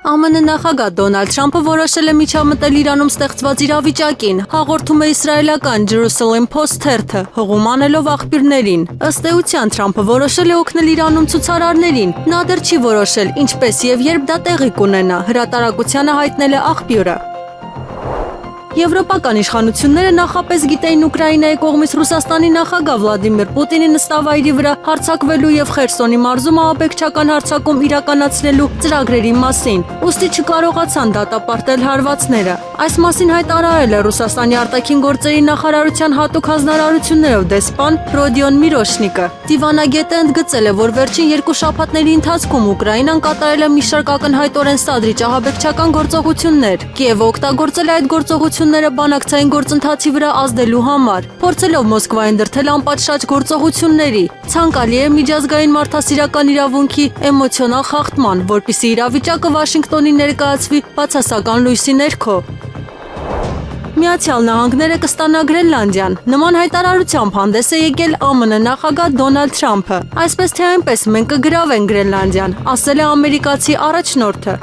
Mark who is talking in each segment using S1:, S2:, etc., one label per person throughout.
S1: ԱՄՆ նախագահ Դոնալդ Թրամփը որոշել է միջամտել Իրանում ստեղծված իրավիճակին, հաղորդում է իսրայելական Jerusalem Post թերթը, հղում անելով աղբյուրներին։ Ըստ էության Թրամփը որոշել է օգնել Իրանում ցուցարարներին։ Նա դեռ չի որոշել ինչպես եւ երբ դա տեղի կունենա, հրատարակությանը հայտնել է աղբյուրը։ Եվրոպական իշխանությունները նախապես գիտեին Ուկրաինայի կողմից Ռուսաստանի նախագահ Վլադիմիր Պուտինի նստավայրի վրա հարձակվելու եւ Խերսոնի մարզում ահաբեկչական հարձակում իրականացնելու ծրագրերի մասին, ուստի չկարողացան դատապարտել հարվածները։ Այս մասին հայտարարել է Ռուսաստանի արտաքին գործերի նախարարության հատուկ հանձնարարություններով դեսպան Ռոդիոն Միրոշնիկը։ Դիվանագետը ընդգծել է, որ վերջին 2 շաբաթների ընթացքում Ուկրաինան կատարել է մի շարք ակնհայտորեն սադրիչ ահաբեկչական գործողություններ։ Կիևը օգտագործել է այդ գործողությունները բանակցային գործընթացի վրա ազդելու համար, փորձելով Մոսկվային դրդել անպատշաճ գործողությունների։ Ցանկալի է միջազգային մարդասիրական իրավունքի էմոցիոնալ խախտման, որպեսզի իրավիճակը Վաշինգտոնի ներկայացվի բացասական լույսի ներքո։ Միացյալ Նահանգները կստանա Գրենլանդիան։ Նման հայտարարությամբ հանդես է եկել ԱՄՆ նախագահ Դոնալդ Թրամփը։ Այսպես թե այնպես մենք կգրավենք Գրենլանդիան, ասել է ամերիկացի առաջնորդը։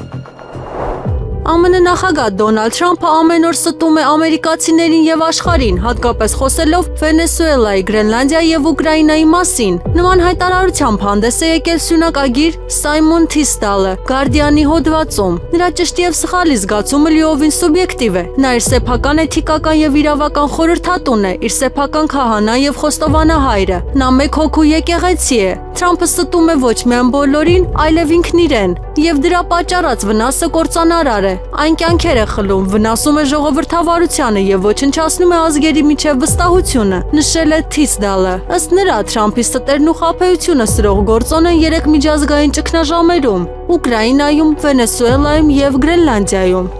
S1: ԱՄՆ նախագահ Դոնալդ Թրամփը ամեն օր ստում է ամերիկացիներին եւ աշխարհին, հատկապես խոսելով Վենեսուելայի, Գրենլանդիայի եւ Ուկրաինայի մասին։ Նման հայտարարությամբ հանդես է եկել սյունակագիր Սայմոն Թիստալը Guardian-ի հոդվածում։ Նրա ճշտի եւ սխալի զգացումը լիովին սուբյեկտիվ է։ Նա իր սեփական էթիկական եւ իրավական խորհրդատուն է, իր սեփական քահանա եւ խոստովանահայրը։ Նա մեկ հոգու եկեղեցի է։ Թրամփը ստում է ոչ միայն բոլորին, այլև ինքն իրեն, եւ դրա պատճառած վնասը կործանարար է։ Այն կյանքեր է խլում, վնասում է ժողովրդավարությանը եւ ոչնչացնում է ազգերի միջև վստահությունը, նշել է Թիստալը։ Ըստ նրա, Թրամփի ստերն ու խաբեությունը սրող գործոն են 3 միջազգային ճգնաժամերում՝ Ուկրաինայում, Վենեսուելայում եւ Գրենլանդիայում։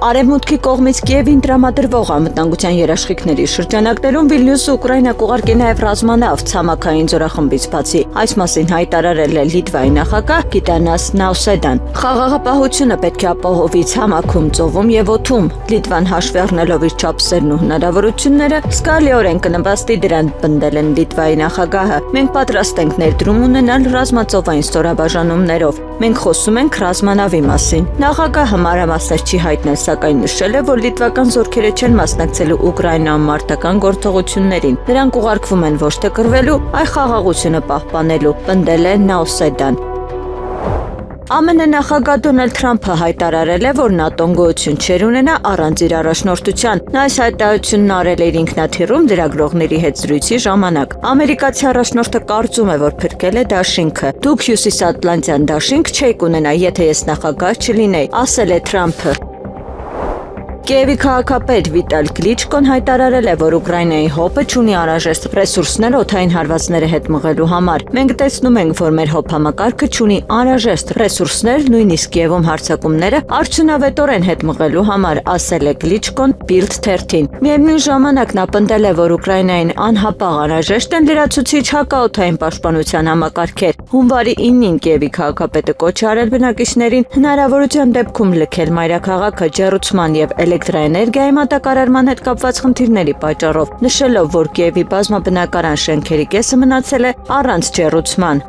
S2: Արևմուտքի կողմից Կիևին տրամադրվող անվտանգության երաշխիքների շրջանակներում Վիլնյուսը Ուկրաինա կուղարկի նաև ռազմանավ ցամաքային զորախմբից բացի։ Այս մասին հայտարարել է Լիտվայի նախագահ Գիտանաս Նաուսեդան։ Խաղաղապահությունը պետք է ապահովի ցամաքում, ծովում եւ օդում։ Լիտվան հաշվի առնելով իր չափսերն ու հնարավորությունները, զգալիորեն կնպաստի դրան, պնդել են Լիտվայի նախագահը։ Մենք պատրաստ ենք ներդրում ունենալ ռազմածովային ստորաբաժանումներով։ Մենք խոսում ենք ռազմանավի մասին։ Նախագահը մանրամասներ չի հայտնել, սակայն նշել է, որ լիտվական զորքերը չեն մասնակցելու Ուկրաինայում մարտական գործողություններին։ Նրանք ուղարկվում են ոչ թե կռվելու, այլ խաղաղությունը պահպանելու, պնդել է Նաուսեդան։ ԱՄՆ նախագահ Դոնալդ Թրամփը հայտարարել է, որ ՆԱՏՕ-ն գոյություն չէր ունենա առանց իր առաջնորդության։ Նա այս հայտարարությունն արել է իր ինքնաթիռում լրագրողների հետ զրույցի ժամանակ։ Ամերիկացի առաջնորդը կարծում է, որ փրկել է դաշինքը։ Դուք հյուսիսատլանտյան դաշինք չեք ունենա, եթե ես նախագահ չլինեի, ասել է Թրամփը։ Կիևի քաղաքապետ Վիտալ Կլիչկոն հայտարարել է, որ Ուկրաինայի ՀՕՊ-ը չունի անհրաժեշտ ռեսուրսներ օդային հարվածները հետ մղելու համար։ Մենք տեսնում ենք, որ մեր ՀՕՊ համակարգը չունի անհրաժեշտ ռեսուրսներ, նույնիսկ Կիևում հարձակումները արդյունավետորեն հետ մղելու համար, ասել է Կլիչկոն Bild թերթին։ Միևնույն ժամանակ նա պնդել է, որ Ուկրաինային անհապաղ անհրաժեշտ են լրացուցիչ հակաօդային պաշտպանության համակարգեր։ Հունվարի 9-ին Կիևի քաղաքապետը կոչ արել բնակիչներին հնարավորության դեպքում լքել մայրաքաղաքը ջեռուցման եւ էլեկտրաէներգիայի մատակարարման հետ կապված խնդիրների պատճառով, նշելով, որ Կիևի բազմաբնակարան շենքերի կեսը մնացել է առանց ջեռուցման։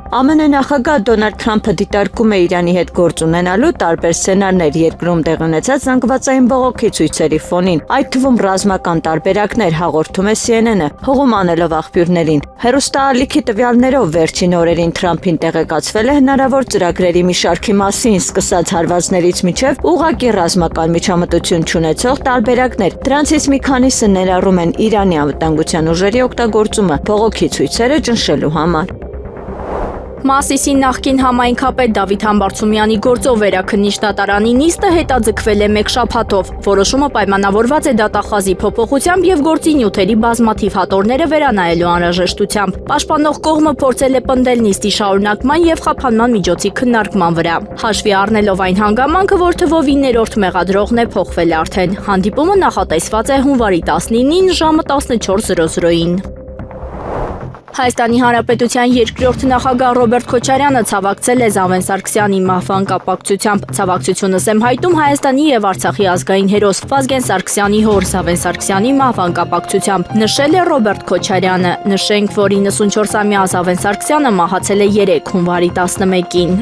S2: ԱՄՆ նախագահ Դոնալդ Թրամփը դիտարկում է Իրանի հետ գործ ունենալու տարբեր սցենարներ երկրում տեղի ունեցած զանգվածային բողոքի ցույցերի ֆոնին, այդ թվում ռազմական տարբերակներ, հաղորդում է CNN-ը, հողում անելով աղբյուրներին։ Հեռուստաալիքի տվյալներով վերջին օրերին Թրամփին տեղեկացվել է հնարավոր ծրագրերի մի շարքի մասին, սկսած հարվածներից մինչև ուղղակի ռազմական միջամտություն չունեցող տարբերակներ։ Դրանցից մի քանիսը ներառում են Իրանի անվտանգության ուժերի օգտագործումը բողոքի ցույցերը ճնշելու համար։
S3: Մասիսի նախկին համայնքապետ Դավիթ Համբարձումյանի գործով վերաքննիչ դատարանի նիստը հետաձգվել է 1 շաբաթով։ Որոշումը պայմանավորված է դատախազի փոփոխությամբ եւ գործի նյութերի բազմաթիվ հատորները վերանայելու անհրաժեշտությամբ։ Պաշտպանող կողմը փորձել է պնդել նիստի շարունակման եւ խափանման միջոցի քննարկման վրա։ Հաշվի առնելով այն հանգամանքը, որ թվով 9-րդ մեղադրողն է փոխվել արդեն։ Հանդիպումը նախատեսված է հունվարի 19-ին ժամը 14:00-ին։ Հայաստանի Հանրապետության երկրորդ նախագահ Ռոբերտ Քոչարյանը ցավակցել է Զավեն Սարգսյանի մահվան կապակցությամբ։ Ցավակցությունս եմ հայտում Հայաստանի եւ Արցախի ազգային հերոս Վազգեն Սարգսյանի հոր Զավեն Սարգսյանի մահվան կապակցությամբ, նշել է Ռոբերտ Քոչարյանը։ Նշենք, որ 94-ամյա Զավեն Սարգսյանը մահացել է 3 հունվարի 11-ին։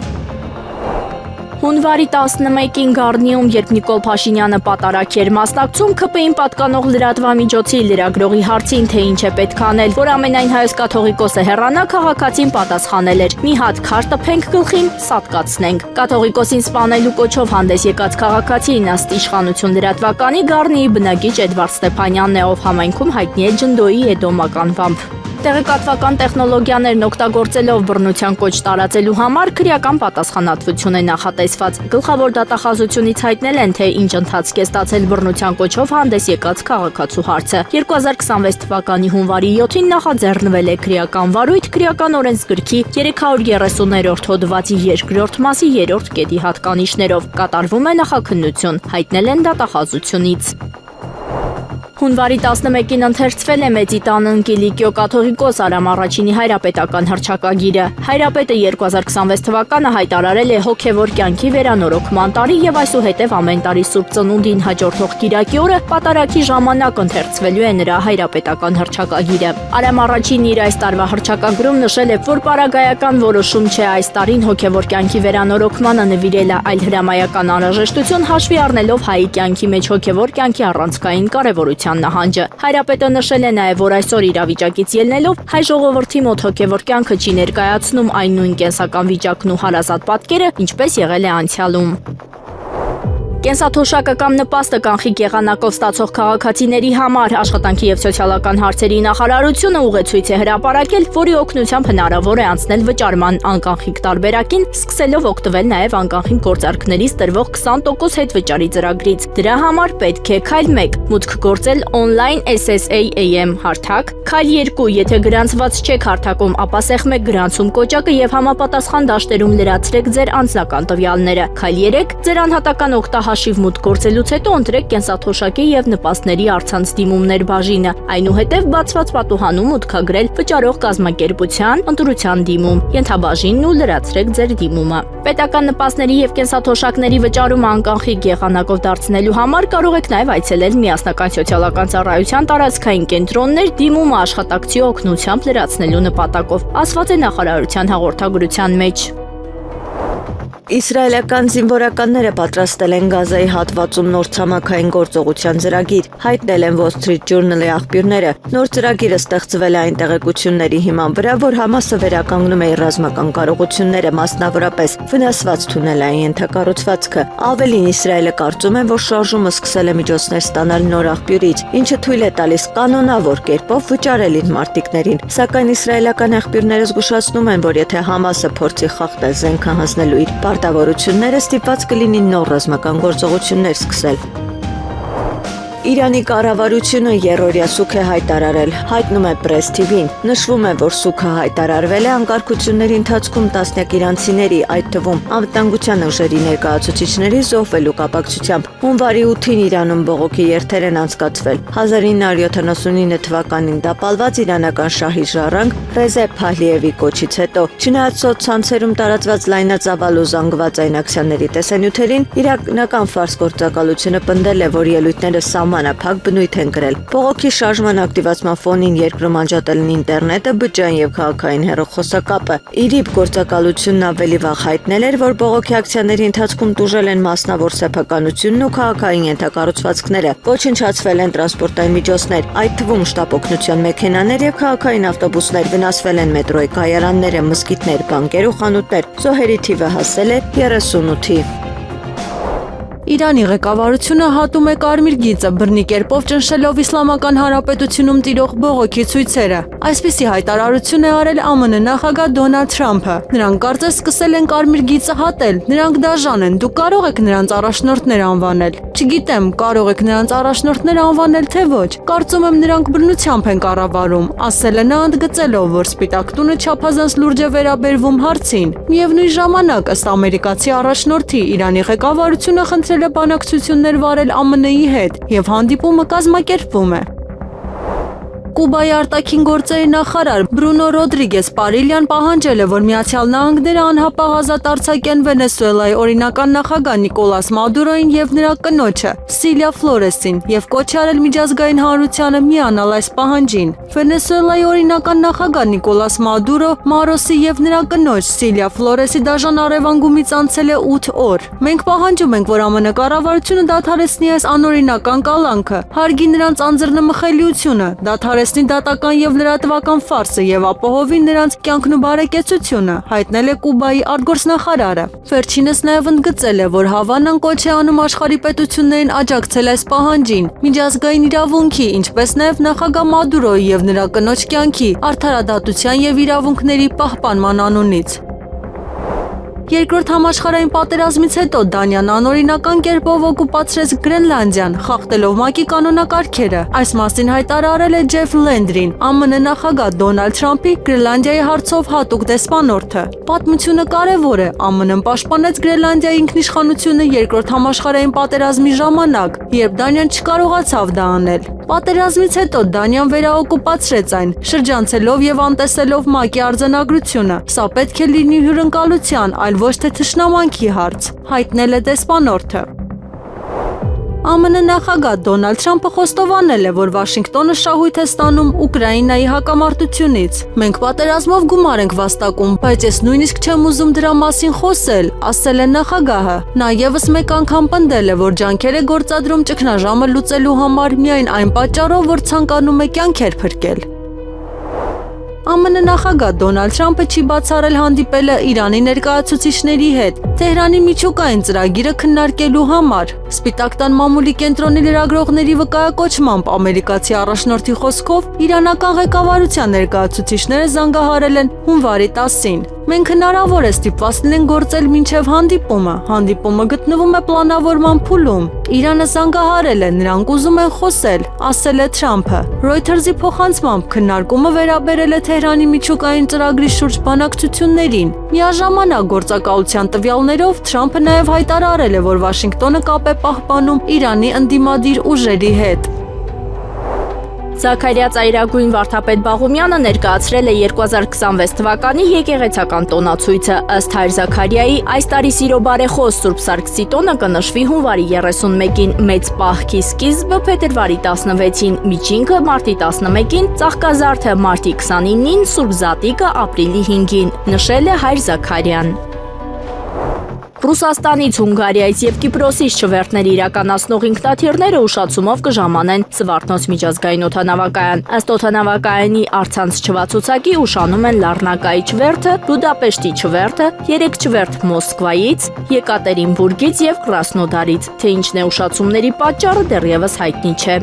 S3: Հունվարի 11-ին Գառնիում, երբ Նիկոլ Փաշինյանը պատարակ էր մասնակցում, ՔՊ-ին պատկանող լրատվամիջոցի լրագրողի հարցին, թե ինչ է պետք անել, որ ամենայն հայոց կաթողիկոսը հեռանա, քաղաքացին պատասխանել էր. «Մի հատ քար տփենք գլխին, սատկացնենք»։ Կաթողիկոսին սպանելու կոչով հանդես եկած քաղաքացին ըստ իշխանություն լրատվականի Գառնիի բնակիչ Էդվարդ Ստեփանյանն է, ով համայնքում հայտնի է ջնդոյի Էդոմական վամբ։ Տեղեկատվական տեխնոլոգիաներն օգտագործելով բռնության կոչ տարածելու համար քրեական պատասխանատվություն է նախատեսված։ Գլխավոր դատախազությունից հայտնել են, թե ինչ ընթացք է ստացել բռնության կոչով հանդես եկած քաղաքացու հարցը։ 2026 թվականի հունվարի 7-ին նախաձեռնվել է քրեական վարույթ քրեական օրենսգրքի 330-րդ հոդվածի 2-րդ մասի 3-րդ կետի հատկանիշներով։ Կատարվում է նախաքննություն, հայտնել են դատախազությունից։ Հունվարի 11-ին ընթերցվել է Մեծի տան Կիլիկիո կաթողիկոս Արամ Առաջինի հայրապետական հռչակագիրը։ Հայրապետը 2026 թվականը հայտարարել է հոգևոր կյանքի վերանորոգման տարի եւ այսուհետեւ ամեն տարի Սուրբ Ծնունդին հաջորդող կիրակի օրը պատարագի ժամանակ ընթերցվելու է նրա հայրապետական հռչակագիրը։ Արամ Առաջինն իր այս տարվա հռչակագրում նշել է, որ պարագայական որոշում չէ այս տարին հոգևոր կյանքի վերանորոգմանը նվիրել է, այլ հրամայական անհրաժեշտություն հաշվի առնելով հայի կյանքի մեջ հոգևոր կյանքի առանցքային կարևորություն նահանջը։ Հայրապետը նշել է նաև, որ այսօր իրավիճակից ելնելով հայ ժողովրդի մոտ հոգևոր կյանքը չի ներկայացնում այն նույն կենսական վիճակն ու հարազատ պատկերը, ինչպես եղել է անցյալում։ Կենսաթոշակը կամ նպաստը կանխիկ եղանակով ստացող քաղաքացիների համար աշխատանքի եւ սոցիալական հարցերի նախարարությունը ուղեցույց է հրապարակել, որի օգնությամբ հնարավոր է անցնել վճարման անկանխիկ տարբերակին, սկսելով օգտվել նաև անկանխիկ գործարքներից տրվող 20% հետվճարի ծրագրից։ Դրա համար պետք է քայլ 1. Մուտք գործել on-line SSA-AM հարթակ, քայլ 2. Եթե գրանցված չեք հարթակում, ապա սեղմ եք գրանցում կոճակը եւ համապատասխան դաշտերում լրացրեք ձեր անձնական տվյալները։ Քայլ 3. Ձեր անհատական օգտահաշիվ մուտք գործելուց հետո ընտրեք կենսաթոշակի եւ նպաստների առցանց դիմումներ բաժինը։ Այնուհետև բացված պատուհանում մուտքագրել վճարող կազմակերպության ընտրության դիմում, ենթաբաժինն ու լրացրեք ձեր դիմումը։ Պետական նպաստների եւ կենսաթոշակների վճարումը անկանխիկ եղանակով դարձնելու համար կարող եք նաեւ այցելել միասնական սոցիալական ծառայության տարածքային կենտրոններ դիմումը աշխատակցի օգնությամբ լրացնելու նպատակով, ասված է նախարարության հաղորդագրության մեջ։
S2: Իսրայելական զինվորականները պատրաստել են Գազայի հատվածում նոր ցամաքային գործողության ծրագիր, հայտնել են Wall Street Journal-ի աղբյուրները։ Նոր ծրագիրը ստեղծվել է այն տեղեկությունների հիման վրա, որ Համասը վերականգնում է իր ռազմական կարողությունները, մասնավորապես վնասված թունելային ենթակառուցվածքը։ Ավելին, Իսրայելը կարծում է, որ շարժումը սկսել է միջոցներ ստանալ նոր աղբյուրից, ինչը թույլ է տալիս կանոնավոր կերպով վճարել իր մարտիկներին։ Սակայն իսրայելական աղբյուրները զգուշացնում են, որ եթե Համասը փորձի խախտել զենքը հանձնելու իր պարտավորությունները, ստիպված կլինի նոր ռազմական գործողություններ սկսել։ Իրանի կառավարությունը երրորդյա սուգ է հայտարարել, հայտնում է Press TV-ն։ Նշվում է, որ սուգը հայտարարվել է անկարգությունների ընթացքում տասնյակ իրանցիների, այդ թվում անվտանգության ուժերի ներկայացուցիչների զոհվելու կապակցությամբ։ Հունվարի 8-ին Իրանում բողոքի երթեր են անցկացվել։ 1979 թվականին տապալված իրանական շահի ժառանգ Ռեզե Փահլիևի կոչից հետո, չնայած սոցցանցերում տարածված լայնածավալ ու զանգված այն ակցիաների տեսանյութերին, իրանական ֆարս գործակալությունը պնդել է, որ ելույթները սահմանափակ բնույթ են կրել։ Բողոքի շարժման ակտիվացման ֆոնին երկրում անջատել են ինտերնետը, բջջային եւ քաղաքային հեռախոսակապը։ ԻՐԻԲ գործակալությունն ավելի վաղ հայտնել էր, որ բողոքի ակցիաների ընթացքում տուժել են մասնավոր սեփականությունն ու քաղաքային ենթակառուցվածքները, ոչնչացվել են տրանսպորտային միջոցներ, այդ թվում շտապ օգնության մեքենաներ եւ քաղաքային ավտոբուսներ, վնասվել են մետրոյի կայարանները, մզկիթներ, բանկեր ու խանութներ։ Զոհերի թիվը հասել է 38-ի։
S1: Իրանի ղեկավարությունը հատում է կարմիր գիծը բռնի կերպով ճնշելով Իսլամական Հանրապետությունում տիրող բողոքի ցույցերը։ Այսպիսի հայտարարություն է արել ԱՄՆ նախագահ Դոնալդ Թրամփը։ Նրանք կարծես սկսել են կարմիր գիծը հատել։ Նրանք դաժան են, դուք կարող եք նրանց առաջնորդներ անվանել։ Չգիտեմ, կարող եք նրանց առաջնորդներ անվանել թե ոչ։ Կարծում եմ նրանք բռնությամբ են կառավարում, ասել է նա ընդգծելով, որ Սպիտակ տունը չափազանց լուրջ է վերաբերվում հարցին։ Միևնույն ժամանակ, ըստ ամերիկացի առաջնորդի, Իրանի ղեկավարությունը խնդրել է բանակցություններ վարել ԱՄՆ-ի հետ եւ հանդիպումը կազմակերպվում է։ Կուբայի արտաքին գործերի նախարար Բրունո Ռոդրիգես Պարիլյան պահանջել է, որ Միացյալ Նահանգները անհապաղ ազատ արձակեն Վենեսուելայի օրինական նախագահ Նիկոլաս Մադուրոին եւ նրա կնոջը Սիլիա Ֆլորեսին եւ կոչ արել միջազգային հանրությանը միանալ այս պահանջին։ Վենեսուելայի օրինական նախագահ Նիկոլաս Մադուրո, Մարոսի եւ նրա կնոջ Սիլիա Ֆլորեսի դաժան առևանգումից անցել է 8 օր։ Մենք պահանջում ենք, որ ԱՄՆ կառավարությունը դադարեցնի այս անօրինական կալանքը, հարգի նրանց անձեռնմխելիությունը, դադարեցնի դատական եւ լրատվական ֆարսը եւ ապահովի նրանց կյանքն ու բարեկեցությունը, հայտնել է Կուբայի արտգործնախարարը։ Վերջինս նաեւ ընդգծել է, որ Հավանան կոչ է անում աշխարհի պետություններին աջակցել այս պահանջին, միջազգային իրավունքի, ինչպես նաեւ նախագահ Մադուրոյի եւ նրա կնոջ կյանքի, արդարադատության եւ իրավունքների պահպանման անունից։ Երկրորդ համաշխարհային պատերազմից հետո Դանիան անօրինական կերպով օկուպացրեց Գրենլանդիան, խախտելով ՄԱԿ-ի կանոնակարգերը։ Այս մասին հայտարարել է Ջեֆ Լենդրին, ԱՄՆ նախագահ Դոնալդ Թրամփի Գրենլանդիայի հարցով հատուկ դեսպանորդը։ Պատմությունը կարևոր է, ԱՄՆ-ն պաշտպանեց Գրենլանդիայի ինքնիշխանությունը Երկրորդ համաշխարհային պատերազմի ժամանակ, երբ Դանիան չկարողացավ դա անել։ Պատերազմից հետո Դանիան վերաօկուպացրեց այն, շրջանցելով եւ անտեսելով ՄԱԿ-ի արձանագրությունը։ Սա պետք է լինի հյուրընկալության, այլ ոչ թե թշնամանքի հարց, հայտնել է դեսպանորդը։ ԱՄՆ նախագահ Դոնալդ Թրամփը խոստովանել է, որ Վաշինգտոնը շահույթ է ստանում Ուկրաինայի հակամարտությունից։ Մենք պատերազմով գումար ենք վաստակում, բայց ես նույնիսկ չեմ ուզում դրա մասին խոսել, ասել է նախագահը։ Նա եւս մեկ անգամ պնդել է, որ ջանքեր է գործադրում ճգնաժամը լուծելու համար միայն այն պատճառով, որ ցանկանում է կյանքեր փրկել։ ԱՄՆ նախագահ Դոնալդ Թրամփը չի բացառել հանդիպելը Իրանի ներկայացուցիչների հետ Թեհրանի միջուկային ծրագիրը քննարկելու համար։ Սպիտակ տան մամուլի կենտրոնի լրագրողների վկայակոչմամբ ամերիկացի առաջնորդի խոսքով իրանական ղեկավարության ներկայացուցիչները զանգահարել են հունվարի 10-ին։ Մենք հնարավոր է ստիպված լինենք գործել մինչև հանդիպումը։ Հանդիպումը գտնվում է պլանավորման փուլում։ Իրանը զանգահարել է, նրանք ուզում են խոսել, ասել է Թրամփը։ Reuters-ի փոխանցմամբ քննարկումը վերաբերել է Թեհրանի միջուկային ծրագրի շուրջ բանակցություններին։ Միաժամանակ գործակալության տվյալներով Թրամփը նաև հայտարարել է, որ Վաշինգտոնը կապ է պահպանում Իրանի ընդդիմադիր ուժերի հետ։
S3: Զաքարիա ծայրագույն Վարդապետ Բաղումյանը ներկայացրել է 2026 թվականի եկեղեցական տոնացույցը։ Ըստ Հայր Զաքարիայի, այս տարի Սիրո բարեխոս Սուրբ Սարգսի տոնը կնշվի հունվարի 31-ին, մեծ պահքի սկիզբը փետրվարի 16-ին, միջինքը մարտի 11-ին, ծաղկազարդը մարտի 29-ին, Սուրբ Զատիկը ապրիլի 5-ին, նշել է Հայր Զաքարիան։ Ռուսաստանից, Հունգարիայից եւ Կիպրոսից չվերթներ իրականացնող ինքնաթիռները ուշացումով կժամանեն Սվարթնոց միջազգային օդանավակայան։ Ըստ օդանավակայանի առցանց չվացուցակի ուշանում են Լառնակայի չվերթը, Բուդապեշտի չվերթը, 3 չվերթ Մոսկվայից, Եկատերինբուրգից եւ Կրասնոդարից։ Թե ինչն է ուշացումների պատճառը դեռևս հայտնի չէ։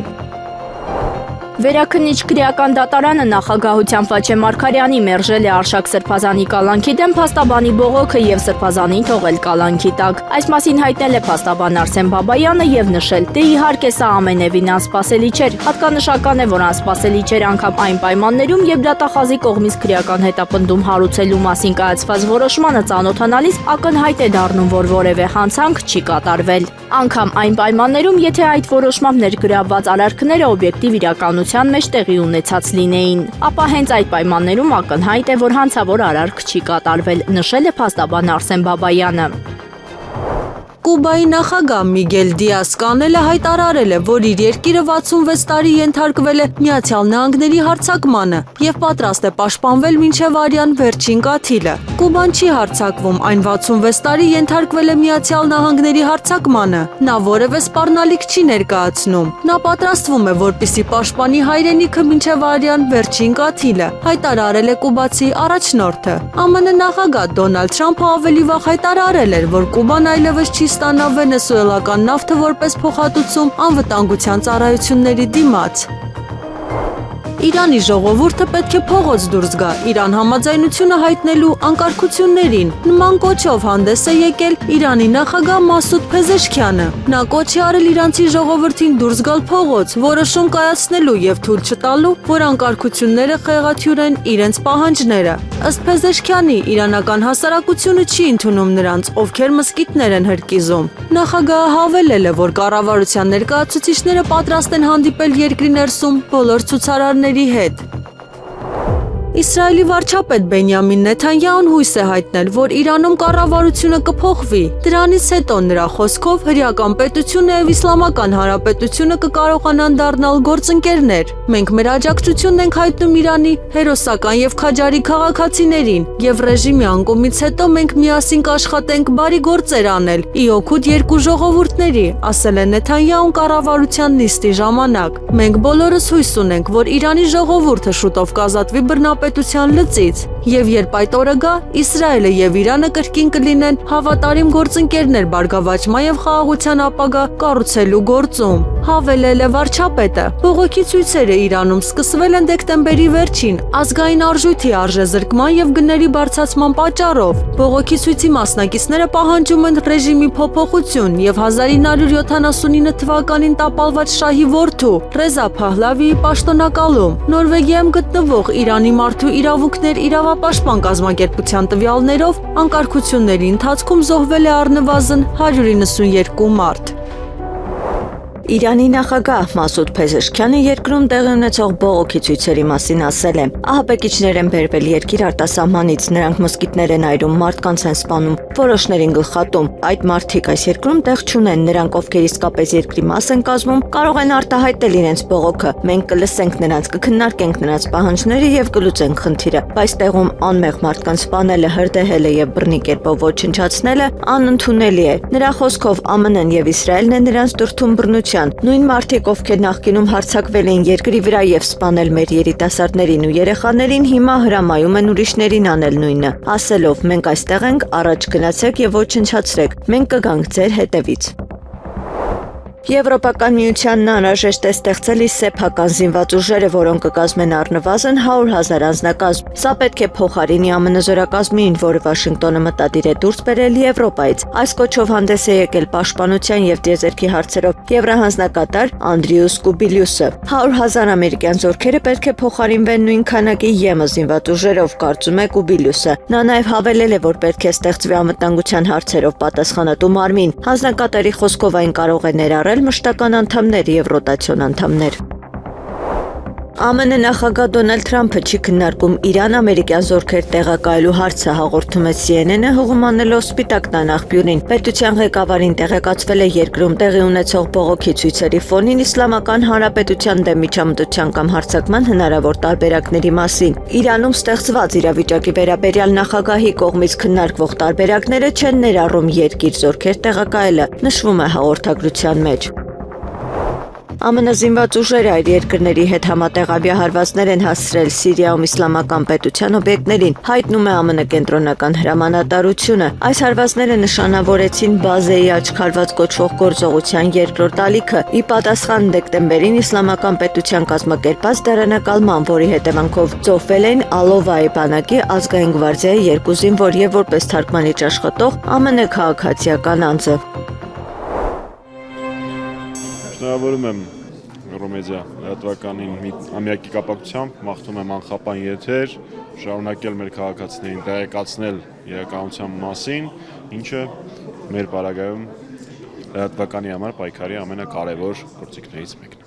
S3: Վերաքննիչ քրեական դատարանը նախագահության Վաչե Մարգարյանի մերժել է Արշակ Սրբազանի կալանքի դեմ փաստաբանի բողոքը եւ Սրբազանին թողել կալանքի տակ։ Այս մասին հայտնել է փաստաբան Արսեն Բաբայանը եւ նշել, թե իհարկե սա ամենևին անսպասելի չէր։ Հատկանշական է, որ անսպասելի չէր անգամ այն պայմաններում, երբ դատախազի կողմից քրեական հետապնդում հարուցելու մասին կայացված որոշմանը ծանոթանալիս ակնհայտ է դառնում, որ որևէ հանցանք չի կատարվել։ Անգամ այն պայմաններում, եթե այդ որոշմամբ ներգրավված արարքները օբյեկտիվ իրականության մեջ տեղի ունեցած լինեին, ապա հենց այդ պայմաններում ակնհայտ է, որ հանցավոր արարք չի կատարվել, նշել է փաստաբան Արսեն Բաբայանը։
S1: Կուբայի նախագահ Միգել Դիազ-Կանելը հայտարարել է, որ իր երկիրը 66 տարի ենթարկվել է Միացյալ Նահանգների հարձակմանը եւ պատրաստ է պաշտպանվել մինչեւ արյան վերջին կաթիլը։ Կուբան չի հարձակվում, այն 66 տարի ենթարկվել է Միացյալ Նահանգների հարձակմանը։ Նա որևէ սպառնալիք չի ներկայացնում։ Նա պատրաստվում է, որպեսզի պաշտպանի հայրենիքը մինչեւ արյան վերջին կաթիլը, հայտարարել է կուբացի առաջնորդը։ ԱՄՆ նախագահ Դոնալդ Թրամփը ավելի վաղ հայտարարել էր, որ Կուբան այլևս չի ստանա վենեսուելական նավթը որպես փոխհատուցում անվտանգության ծառայությունների դիմաց։ Իրանի ժողովուրդը պետք է փողոց դուրս գա Իրան համաձայնությունը հայտնելու անկարգություններին։ Նման կոչով հանդես է եկել Իրանի նախագահ Մասուդ Փեզեշքյանը։ Նա կոչ է արել իրանցի ժողովրդին դուրս գալ փողոց, որոշում կայացնելու եւ թույլ չտալու, որ անկարգությունները խեղաթյուրեն իրենց պահանջները։ Ըստ Փեզեշքյանի, իրանական հասարակությունը չի ընդունում նրանց, ովքեր մսկիթներ են հրկիզում։ Նախագահը հավելել է, որ կառավարության ներկայացուցիչները պատրաստ են հանդիպել երկրի ներսում բոլոր ցուցարարների երկրների հետ։ Իսրայելի վարչապետ Բենյամին Նեթանյահուն հույս է հայտնել, որ Իրանում կառավարությունը կփոխվի։ Դրանից հետո նրա խոսքով հրեական պետությունը եւ Իսլամական Հանրապետությունը կկարողանան դառնալ գործընկերներ։ Մենք մեր աջակցությունն ենք հայտնում Իրանի հերոսական եւ քաջարի քաղաքացիներին եւ ռեժիմի անկումից հետո մենք միասին կաշխատենք բարի գործեր անել՝ ի օգուտ երկու ժողովուրդների, ասել է Նեթանյահուն կառավարության նիստի ժամանակ։ Մենք բոլորս հույս ունենք, որ Իրանի ժողովուրդը շուտով կազատվի բռնապետության լծից, եւ երբ այդ օրը գա, Իսրայելը եւ Իրանը կրկին կլինեն հավատարիմ գործընկերներ բարգավաճման եւ խաղաղության ապագա կառուցելու գործում։ Հավելել է վարչապետը։ Բողոքի ցույցերը Իրանում սկսվել են դեկտեմբերի վերջին ազգային արժույթի արժեզրկման եւ գների բարձրացման պատճառով։ Բողոքի ցույցի մասնակիցները պահանջում են ռեժիմի փոփոխություն եւ 1979 թվականին տապալված շահի որդու Ռեզա Փահլավիի պաշտոնակալում։ Նորվեգիայում գտնվող Իրանի մարդու իրավունքներ իրավապաշտպան կազմակերպության տվյալներով անկարգությունների ընթացքում զոհվել է առնվազն 192 մարդ։
S2: Իրանի նախագահ Մասուդ Փեզեշքյանը երկրում տեղի ունեցող բողոքի ցույցերի մասին ասել է. ահաբեկիչներ են բերվել երկիր արտասահմանից, նրանք մոսկիտներ են այրում, մարդկանց են սպանում, որոշներին գլխատում։ Այդ մարդիկ այս երկրում տեղ չունեն, նրանք ովքեր իսկապես երկրի մաս են կազմում, կարող են արտահայտել իրենց բողոքը։ Մենք կլսենք նրանց, կքննարկենք նրանց պահանջները եւ կլուծենք խնդիրը, բայց տեղում անմեղ մարդկանց սպանելը, հրդեհելը եւ բռնի կերպով ոչնչացնելը անընդունելի է։ Նրա խոսքով ԱՄՆ-ն եւ Իսրայելն են նրանց դրդում բռնություն։ Նույն մարդիկ, ովքեր նախկինում հարձակվել էին երկրի վրա եւ սպանել մեր երիտասարդներին ու երեխաներին, հիմա հրամայում են ուրիշներին անել նույնը, ասելով՝ մենք այստեղ ենք, առաջ գնացեք եւ ոչնչացրեք, մենք կգանք ձեր հետևից։ Եվրոպական միությանն անհրաժեշտ է ստեղծել սեփական զինված ուժերը, որոնք կկազմեն առնվազն 100,000 անձնակազմ։ Սա պետք է փոխարինի ԱՄՆ զորակազմին, որը Վաշինգտոնը մտադիր է դուրս բերել Եվրոպայից։ Այս կոչով հանդես է եկել պաշտպանության եւ տիեզերքի հարցերով եվրահանձնակատար Անդրիուս Կուբիլյուսը։ 100,000 ամերիկյան զորքերը պետք է փոխարինվեն նույն քանակի ԵՄ զինված ուժերով, կարծում է Կուբիլյուսը։ Նա նաեւ հավելել է, որ պետք է ստեղծվի անվտանգության հարցերով պատասխանատու մարմին։ Հանձնակատարի խոսքով այն կարող է ներառել մշտական անդամներ եւ ռոտացիոն անդամներ։ ԱՄՆ նախագահ Դոնալդ Թրամփը չի քննարկում Իրան-ամերիկյան զորքեր տեղակայելու հարցը, հաղորդում է CNN-ը հողմանելով Սպիտակ տան աղբյուրին։ Պետության ղեկավարին տեղեկացվել է երկրում տեղի ունեցող բողոքի ցույցերի ֆոնին Իսլամական Հանրապետության դեմ միջամտության կամ հարձակման հնարավոր տարբերակների մասին։ Իրանում ստեղծված իրավիճակի վերաբերյալ նախագահի կողմից քննարկվող տարբերակները չեն ներառում երկիր զորքեր տեղակայելը, նշվում է հաղորդագրության մեջ։ ԱՄՆ զինված ուժերը այդ երկրների հետ համատեղ ավիահարվածներ են հասցրել Սիրիայում իսլամական պետության օբյեկտներին, հայտնում է ԱՄՆ կենտրոնական հրամանատարությունը։ Այս հարվածները նշանավորեցին բազեի աչքարված կոչվող գործողության երկրորդ ալիքը՝ ի պատասխան դեկտեմբերին իսլամական պետության կազմակերպած դարանակալման, որի հետևանքով զոհվել են Ալովայի բանակի ազգային գվարդիայի 2 զինվոր եւ որպես թարգմանիչ աշխատող ԱՄՆ քաղաքացիական անձը։
S4: Շնորհավորում եմ Ռոմեդիա լրատվականին ամյակի կապակցությամբ, մաղթում եմ անխափան եթեր, շարունակել մեր քաղաքացիներին տեղեկացնել իրականության մասին, ինչը մեր պարագայում լրատվականի համար պայքարի ամենակարևոր գործիքներից մեկն է։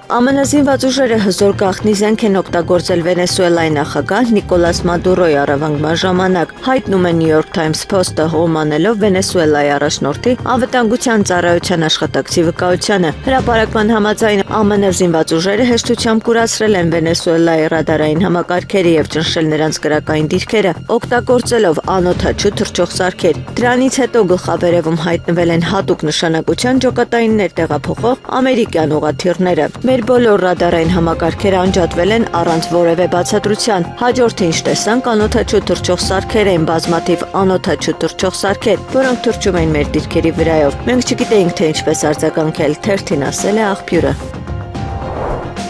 S2: ԱՄՆ զինված ուժերը հզոր գաղտնի զենք են օգտագործել Վենեսուելայի նախագահ Նիկոլաս Մադուրոյի առավանգման ժամանակ, հայտնում է New York Times Post-ը հողմանելով Վենեսուելայի առաջնորդի անվտանգության ծառայության աշխատակցի վկայությանը։ Հրապարակման համաձայն ԱՄՆ զինված ուժերը հեշտությամբ կուրացրել են Վենեսուելայի ռադարային համակարգերը եւ ճնշել նրանց կրակային դիրքերը, օգտագործելով անօդաչու թռչող սարքեր։ Դրանից հետո գլխավերևում հայտնվել են հատուկ նշանակության ջոկատայիններ տեղափոխող ամերիկյան ուղղաթիռները։ Մեր բոլոր ռադարային համակարգերը անջատվել են առանց որևէ բացատրության։ Հաջորդը ինչ տեսանք, անօդաչու թռչող սարքեր են, բազմաթիվ անօդաչու թռչող սարքեր, որոնք թռչում են մեր դիրքերի վրայով։ Մենք չգիտեինք, թե ինչպես արձագանքել, թերթին ասել է աղբյուրը։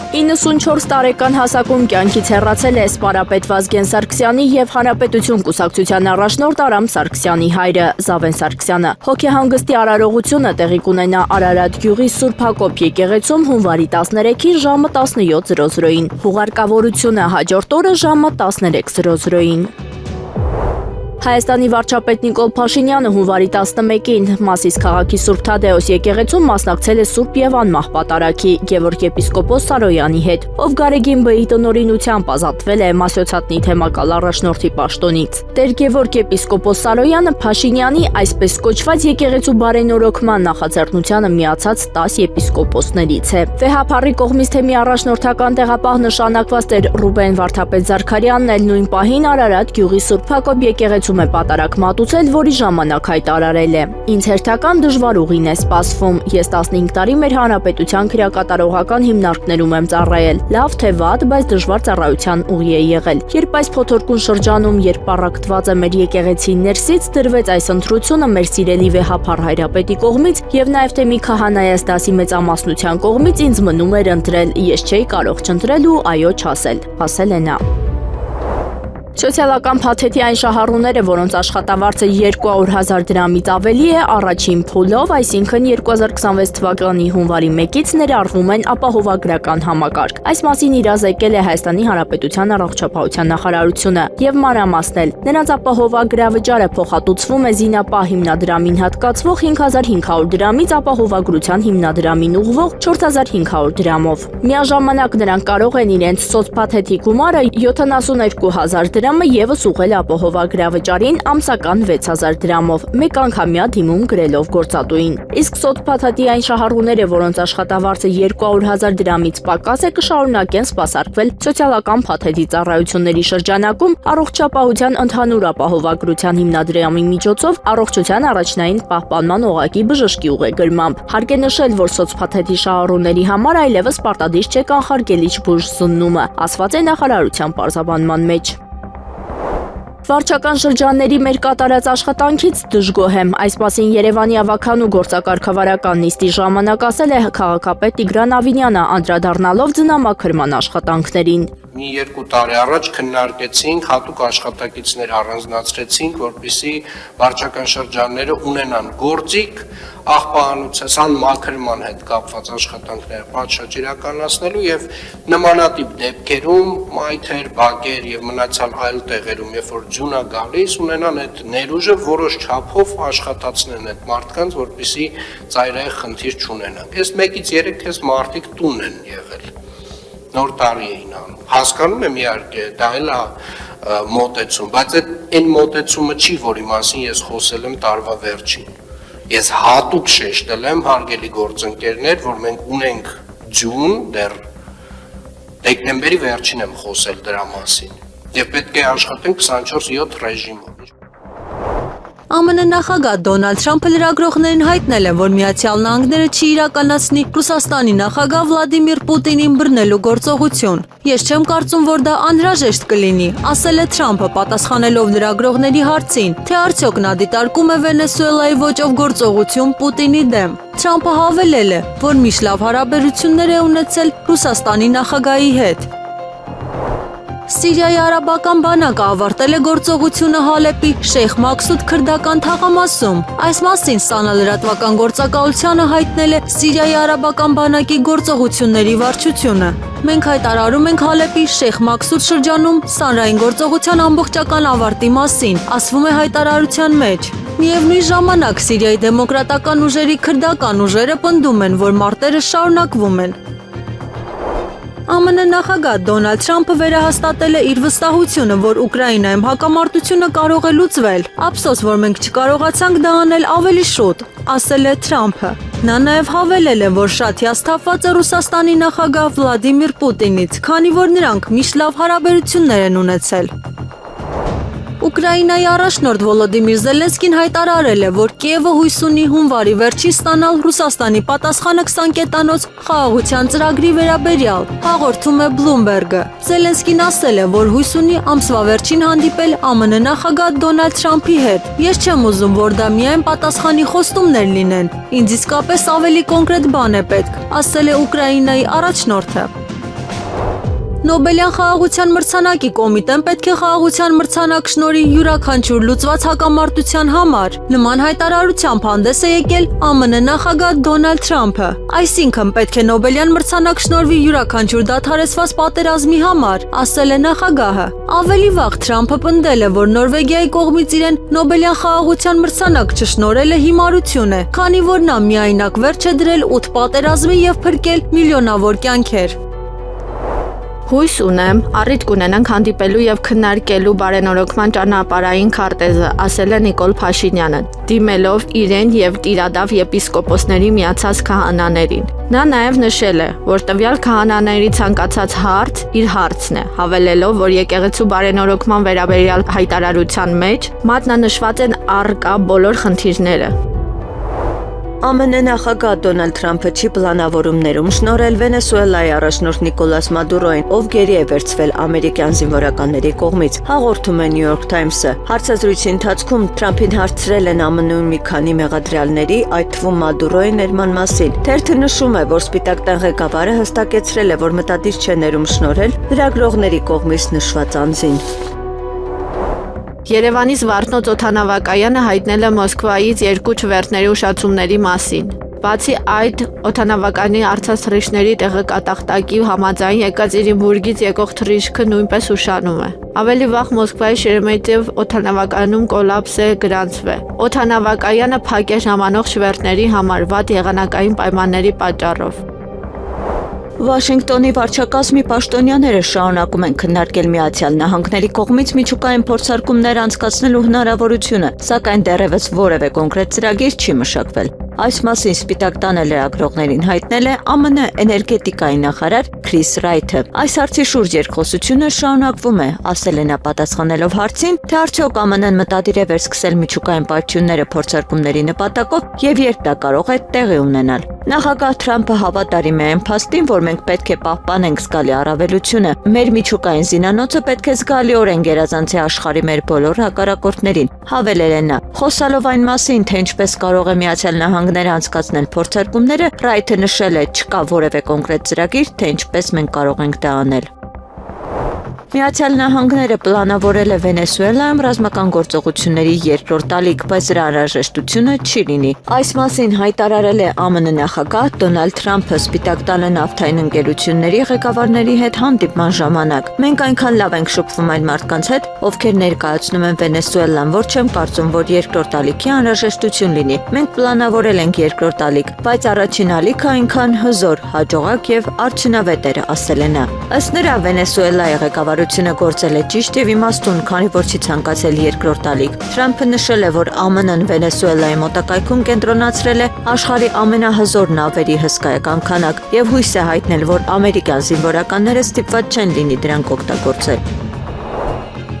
S3: 94 տարեկան հասակում կյանքից հեռացել է սպարապետ Վազգեն Սարգսյանի եւ Հանրապետություն կուսակցության առաջնորդ Արամ Սարգսյանի հայրը Զավեն Սարգսյանը։ Հոգեհանգստի արարողությունը տեղի կունենա Արարատ գյուղի Սուրբ Հակոբ եկեղեցում հունվարի 13-ին ժամը 17:00-ին։ Հուղարկավորությունը հաջորդ օրը ժամը 13:00-ին։ Հայաստանի վարչապետ Նիկոլ Փաշինյանը հունվարի 11-ին Մասիս քաղաքի Սուրբ Թադեոս եկեղեցում մասնակցել է Սուրբ եւ Անմահ պատարագի Գևորգ եպիսկոպոս Սարոյանի հետ, ով Գարեգին Բ-ի տնօրինությամբ ազատվել է Մասյոցատնի թեմակալ առաջնորդի պաշտոնից։ Տեր Գևորգ եպիսկոպոս Սարոյանը Փաշինյանի այսպես կոչված եկեղեցու բարենորոգման նախաձեռնությանը միացած 10 եպիսկոպոսներից է։ Վեհափառի կողմից թեմի առաջնորդական տեղապահ նշանակված Տեր Ռուբեն Վարդապետ Զարքարյանն էլ նույն պահին Արարատ գյուղի Սուրբ Հակոբ եկեղեցում է պատարագ մատուցել, որի ժամանակ հայտարարել է. «Ինձ հերթական դժվար ուղին է սպասվում։ Ես 15 տարի մեր հանրապետության քրեակատարողական հիմնարկներում եմ ծառայել։ Լավ թե վատ, բայց դժվար ծառայության ուղի է եղել։ Երբ այս փոթորկուն շրջանում, երբ պառակտված է մեր եկեղեցի ներսից, դրվեց այս ընտրությունը մեր սիրելի վեհափառ հայրապետի կողմից եւ նաեւ թե մի քահանայաց դասի մեծամասնության կողմից ինձ մնում էր ընտրել։ Ես չէի կարող չընտրել ու այո չասել է նա»։ Սոցիալական փաթեթի այն շահառուները, որոնց աշխատավարձը 200,000 դրամից ավելի է, առաջին փուլով, այսինքն 2026 թվականի հունվարի 1-ից ներառվում են ապահովագրական համակարգ։ Այս մասին իրազեկել է Հայաստանի Հանրապետության առողջապահության նախարարությունը եւ մանրամասնել. նրանց ապահովագրավճարը փոխհատուցվում է զինապահ հիմնադրամին հատկացվող 5,500 դրամից ապահովագրության հիմնադրամին ուղղվող 4,500 դրամով։ Միաժամանակ նրանք կարող են իրենց սոցփաթեթի գումարը 72,000 դրամը եւս ուղղել ապահովագրավճարին ամսական 6,000 դրամով, մեկ անգամյա դիմում գրելով գործատուին։ Իսկ սոցփաթեթի այն շահառուները, որոնց աշխատավարձը 200,000 դրամից պակաս է, կշարունակեն սպասարկվել սոցիալական փաթեթի ծառայությունների շրջանակում առողջապահության ընդհանուր ապահովագրության հիմնադրամի միջոցով առողջության առաջնային պահպանման օղակի բժշկի ուղեգրմամբ։ Հարկ է նշել, որ սոցփաթեթի շահառուների համար այլևս պարտադիր չէ կանխարգելիչ բուժ սննումը, ասված է նախարարության պարզաբանման մեջ։ Վարչական շրջանների մեր կատարած աշխատանքից դժգոհ եմ։ Այս մասին Երևանի ավագանու գործակարգավարական նիստի ժամանակ ասել է քաղաքապետ Տիգրան Ավինյանը, անդրադառնալով ձնամաքրման աշխատանքներին։
S5: Մի 2 տարի առաջ քննարկեցինք, հատուկ աշխատակիցներ առանձնացրեցինք, որպեսզի վարչական շրջանները ունենան գործիք աղբահանության մաքրման հետ կապված աշխատանքները պատշաճ իրականացնելու եւ նմանատիպ դեպքերում մայթեր, բակեր եւ մնացյալ այլ տեղերում, երբ որ ձյուն է գալիս, ունենան այդ ներուժը որոշ չափով աշխատացնեն այդ մարդկանց, որպեսզի ծայրահեղ խնդիր չունենան։ Ես 1-ից 3 քեզ մարդիկ տուն են եղել։ Նոր տարի էին անում։ Հասկանում եմ իհարկե, դա էլ է մոտեցում, բայց այն մոտեցումը չի, որի մասին ես խոսել եմ տարվա վերջին։ Ես հատուկ շեշտել եմ, հարգելի գործընկերներ, որ մենք ունենք ձյուն, դեռ դեկտեմբերի վերջին եմ խոսել դրա մասին, եւ պետք է աշխատենք 24/7 ռեժիմով։
S1: ԱՄՆ նախագահ Դոնալդ Թրամփը լրագրողներին հայտնել է, որ Միացյալ Նահանգները չի իրականացնի Ռուսաստանի նախագահ Վլադիմիր Պուտինին բռնելու գործողություն։ Ես չեմ կարծում, որ դա անհրաժեշտ կլինի, ասել է Թրամփը, պատասխանելով լրագրողների հարցին, թե արդյոք նա դիտարկում է Վենեսուելայի ոճով գործողություն Պուտինի դեմ։ Թրամփը հավելել է, որ միշտ լավ հարաբերություններ է ունեցել Ռուսաստանի նախագահի հետ։ Սիրիայի արաբական բանակը ավարտել է գործողությունը Հալեպի Շեյխ Մաքսուդ քրդական թաղամասում։ Այս մասին ՍԱՆԱ լրատվական գործակալությանը հայտնել է Սիրիայի արաբական բանակի գործողությունների վարչությունը։ Մենք հայտարարում ենք Հալեպի Շեյխ Մաքսուդ շրջանում սանրային գործողության ամբողջական ավարտի մասին, ասվում է հայտարարության մեջ։ Միևնույն ժամանակ Սիրիայի դեմոկրատական ուժերի քրդական ուժերը պնդում են, որ մարտերը շարունակվում են։ ԱՄՆ նախագահ Դոնալդ Թրամփը վերահաստատել է իր վստահությունը, որ Ուկրաինայում հակամարտությունը կարող է լուծվել։ Ափսոս, որ մենք չկարողացանք դա անել ավելի շուտ, ասել է Թրամփը։ Նա նաև հավելել է, որ շատ հիասթափված է Ռուսաստանի նախագահ Վլադիմիր Պուտինից, քանի որ նրանք միշտ լավ հարաբերություններ են ունեցել։ Ուկրաինայի առաջնորդ Վոլոդիմիր Զելենսկին հայտարարել է, որ Կիևը հույս ունի հունվարի վերջին ստանալ Ռուսաստանի պատասխանը 20 կետանոց խաղաղության ծրագրի վերաբերյալ, հաղորդում է Bloomberg-ը։ Զելենսկին ասել է, որ հույս ունի ամսվա վերջին հանդիպել ԱՄՆ նախագահ Դոնալդ Թրամփի հետ։ Ես չեմ ուզում, որ դա միայն պատասխանի խոստումներ լինեն։ Ինձ իսկապես ավելի կոնկրետ բան է պետք, ասել է Ուկրաինայի առաջնորդը։ Նոբելյան խաղաղության մրցանակի կոմիտեն պետք է խաղաղության մրցանակ շնորհի յուրաքանչյուր լուծված հակամարտության համար։ Նման հայտարարությամբ հանդես է եկել ԱՄՆ նախագահ Դոնալդ Թրամփը։ Այսինքն պետք է Նոբելյան մրցանակ շնորհվի յուրաքանչյուր դադարեցված պատերազմի համար, ասել է նախագահը։ Ավելի վաղ Թրամփը պնդել է, որ Նորվեգիայի կողմից իրեն Նոբելյան խաղաղության մրցանակ չշնորհելը հիմարություն է, քանի որ նա միայնակ վերջ է դրել 8 պատերազմի եւ փրկել միլիոնավոր կյանքեր։
S3: Հույս ունեմ, առիթ կունենանք հանդիպելու եւ քննարկելու բարենորոգման ճանապարհային քարտեզը, ասել է Նիկոլ Փաշինյանը, դիմելով իրեն եւ Տիրադավ եպիսկոպոսների միացած քահանաներին։ Նա նաեւ նշել է, որ տվյալ քահանաների ցանկացած հարց իր հարցն է, հավելելով, որ եկեղեցու բարենորոգման վերաբերյալ հայտարարության մեջ մատնանշված են առկա բոլոր խնդիրները։
S2: ԱՄՆ նախագահ Դոնալդ Թրամփը չի պլանավորումներում շնորհել Վենեսուելայի առաջնորդ Նիկոլաս Մադուրոին, ով գերի է վերցվել ամերիկյան զինվորականների կողմից, հաղորդում է New York Times-ը։ Հարցազրույցի ընթացքում Թրամփին հարցրել են ԱՄՆ-ում մի քանի մեղադրյալների, այդ թվում Մադուրոյի ներման մասին։ Թերթը նշում է, որ Սպիտակ տան ղեկավարը հստակեցրել է, որ մտադիր չէ ներում շնորհել լրագրողների կողմից նշված անձին։
S3: Երևանի Զվարթնոց օդանավակայանը հայտնել է Մոսկվայից 2 չվերթների ուշացումների մասին։ Բացի այդ, օդանավակայանի արծաթ թռիչքների տեղեկատախտակի համաձայն Եկատերինբուրգից եկող թռիչքը նույնպես ուշանում է։ Ավելի վաղ Մոսկվայի Շերեմետիև օդանավակայանում կոլապս է գրանցվել։ Օդանավակայանը փակ է ժամանող չվերթների համար վատ եղանակային պայմանների պատճառով։
S2: Վաշինգտոնի վարչակազմի պաշտոնյաները շարունակում են քննարկել Միացյալ Նահանգների կողմից միջուկային փորձարկումներ անցկացնելու հնարավորությունը, սակայն դեռևս որևէ կոնկրետ ծրագիր չի մշակվել։ Այս մասին Սպիտակ տանը լրագրողներին հայտնել է ԱՄՆ էներգետիկայի նախարար Քրիս Ռայթը։ Այս հարցի շուրջ երկխոսությունը շարունակվում է, ասել է նա պատասխանելով հարցին, թե արդյոք ԱՄՆ-ն մտադիր է վերսկսել միջուկային պայթյունները փորձարկումների նպատակով եւ երբ դա կարող է տեղի ունենալ։ Նախագահ Թրամփը հավատարիմ է այն փաստին, որ մենք պետք է պահպանենք զգալի առավելությունը։ Մեր միջուկային զինանոցը պետք է զգալիորեն գերազանցի աշխարհի մեր բոլոր հակառակորդներին, հավելել է նա։ Խոսալով այն մասին, թե ինչպես կարող է Միացյալ Նահանգները անցկացնել փորձարկումները, Ռայթը նշել է, չկա որևէ կոնկրետ ծրագիր, թե ինչպես մենք կարող ենք դա անել։ Միացյալ Նահանգները պլանավորել է Վենեսուելայում ռազմական գործողությունների երկրորդ ալիք, բայց դրա անհրաժեշտությունը չի լինի։ Այս մասին հայտարարել է ԱՄՆ նախագահ Դոնալդ Թրամփը Սպիտակ տանը նավթային ընկերությունների ղեկավարների հետ հանդիպման ժամանակ։ Մենք այնքան լավ ենք շփվում այն մարդկանց հետ, ովքեր ներկայացնում են Վենեսուելան, որ չեմ կարծում, որ երկրորդ ալիքի անհրաժեշտություն լինի։ Մենք պլանավորել ենք երկրորդ ալիք, բայց առաջին ալիքը այնքան հզոր, հաջողակ եւ արդյունավետ էր, ասել է նա։ Ըստ նրա Վենեսուելայի ղեկավարությունը գործել է ճիշտ եւ իմաստուն, քանի որ չի ցանկացել երկրորդ ալիք։ Թրամփը նշել է, որ ԱՄՆ-ն Վենեսուելայի մոտակայքում կենտրոնացրել է աշխարհի ամենահզոր նավերի հսկայական քանակ եւ հույս է հայտնել, որ ամերիկյան զինվորականները ստիպված չեն լինի դրանք օգտագործել։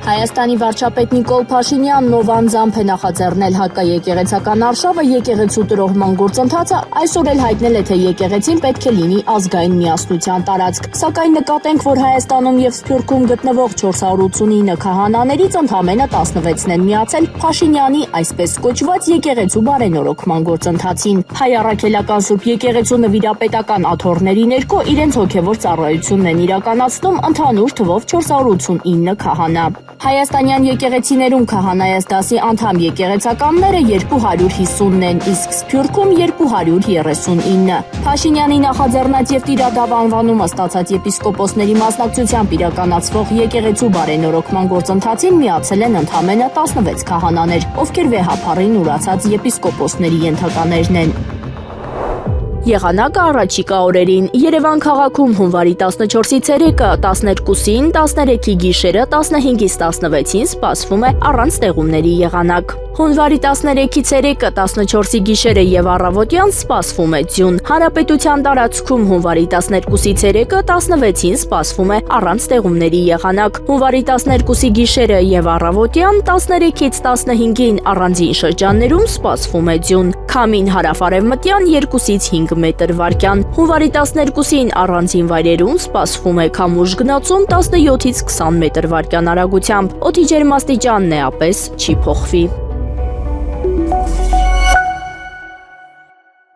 S3: Հայաստանի վարչապետ Նիկոլ Փաշինյանն ով անձամբ է նախաձեռնել հակաեկեղեցական արշավը եկեղեցու տրոհման գործընթացը, այսօր էլ հայտնել է, թե եկեղեցին պետք է լինի ազգային միասնության տարածք։ Սակայն նկատենք, որ Հայաստանում եւ Սփյուռքում գտնվող 489 քահանաներից ընդամենը 16-ն են միացել Փաշինյանի այսպես կոչված եկեղեցու բարենորոգման գործընթացին։ Հայ առաքելական Սուրբ եկեղեցու նվիրապետական աթոռների ներքո իրենց հոգևոր ծառայությունն են իրականացնում ընդհանուր թվով 489 քահանա։ Հայաստանյան եկեղեցիներում քահանայաց դասի անդամ եկեղեցականները 250-ն են, իսկ Սփյուռքում 239։ Փաշինյանի նախաձեռնած եւ Տիրադավ անվանումը ստացած եպիսկոպոսների մասնակցությամբ իրականացվող եկեղեցու բարենորոգման գործընթացին միացել են ընդամենը 16 քահանաներ, ովքեր վեհափառին ուրացած եպիսկոպոսների ենթականերն են։ Եղանակը առաջիկա օրերին Երևան քաղաքում հունվարի 14-ի ցերեկը 12-ին, 13-ի գիշերը 15-ից 16-ին սպասվում է առանց տեղումների եղանակ։ Հունվարի 13-ի ցերեկը 14-ի գիշերը եւ առավոտյան սպասվում է ձյուն։ Հանրապետության տարածքում հունվարի 12-ի ցերեկը 16-ին սպասվում է առանց տեղումների եղանակ։ Հունվարի 12-ի գիշերը եւ առավոտյան 13-ից 15-ին առանձին շրջաններում սպասվում է ձյուն։ Քամին հարավ-արևմտյան 2-ից 5 մետր վարկյան։ Հունվարի 12-ին առանձին վայրերում սպասվում է քամուշ գնացում 17-ից 20 մետր վարկյան արագությամբ։ Օդի ջերմաստիճանն էապես չի փոխվի։